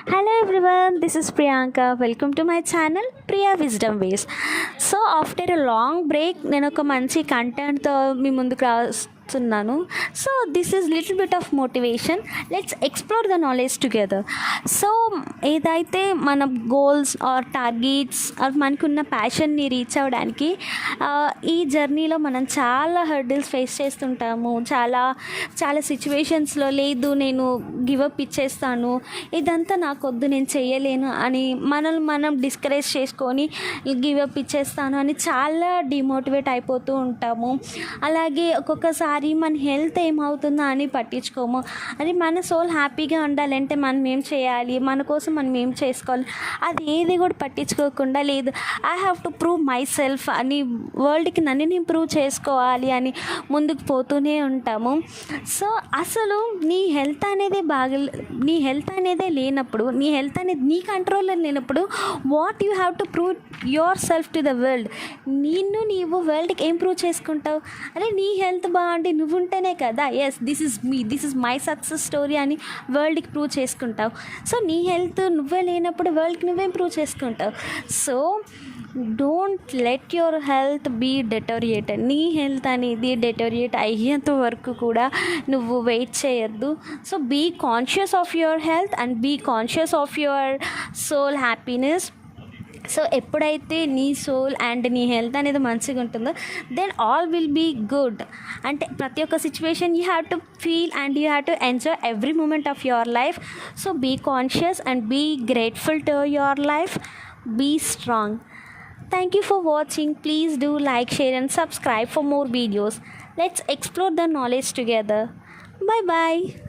Hello everyone, this is Priyanka. Welcome to my channel Priya Wisdom Ways. So after a long break నేను ఒక మంచి కంటెంట్తో మీ ముందుకు రాస్తున్నాను. So this is little bit of motivation. Let's explore the knowledge together. So ఏదైతే మన goals are targets are మనకున్న ప్యాషన్ని reach అవ్వడానికి ఈ జర్నీలో మనం చాలా హర్డిల్స్ ఫేస్ చేస్తుంటాము. చాలా చాలా సిచ్యువేషన్స్లో లేదు నేను గివప్ ఇచ్చేస్తాను, ఇదంతా నాకొద్దు, నేను చేయలేను అని మనల్ని మనం డిస్కరేజ్ చేసుకొని గివప్ ఇచ్చేస్తాను అని చాలా డిమోటివేట్ అయిపోతూ ఉంటాము. అలాగే ఒక్కొక్కసారి మన హెల్త్ ఏమవుతుందో అని పట్టించుకోము. అది మన సోల్ హ్యాపీగా ఉండాలంటే మనం ఏం చేయాలి, మన కోసం మనం ఏం చేసుకోవాలి, అది ఏది కూడా పట్టించుకోకుండా లేదు I have to prove my self అని వరల్డ్కి నన్ను నేను ప్రూవ్ చేసుకోవాలి అని ముందుకు పోతూనే ఉంటాము. సో అసలు నీ హెల్త్ అనేదే లేనప్పుడు, నీ హెల్త్ అనేది నీ కంట్రోల్లో లేనప్పుడు what you have to prove your self to the world. నీవు వరల్డ్కి ఏం ప్రూవ్ చేసుకుంటావు? అరే నీ హెల్త్ బాగుండి నువ్వు ఉంటేనే కదా yes this is my success story అని వరల్డ్కి ప్రూవ్ చేసుకుంటావు. సో నీ హెల్త్ నువ్వే లేనప్పుడు వరల్డ్కి నువ్వేం ప్రూవ్ చేసుకుంటావు? So don't let your health be deteriorated. నీ హెల్త్ అనేది డెటోరియేట్ అయ్యేంత వరకు కూడా నువ్వు వెయిట్ చేయొద్దు. So be conscious of your health and be conscious of your soul happiness. So ఎప్పుడైతే నీ సోల్ అండ్ నీ హెల్త్ అనేది మంచిగా ఉంటుందో then all will be good. అంటే ప్రతి ఒక్క situation you have to feel and you have to enjoy every moment of your life. So be conscious and be grateful to your life. Be strong. Thank you for watching. Please do like, share and subscribe for more videos. Let's explore the knowledge together. Bye bye.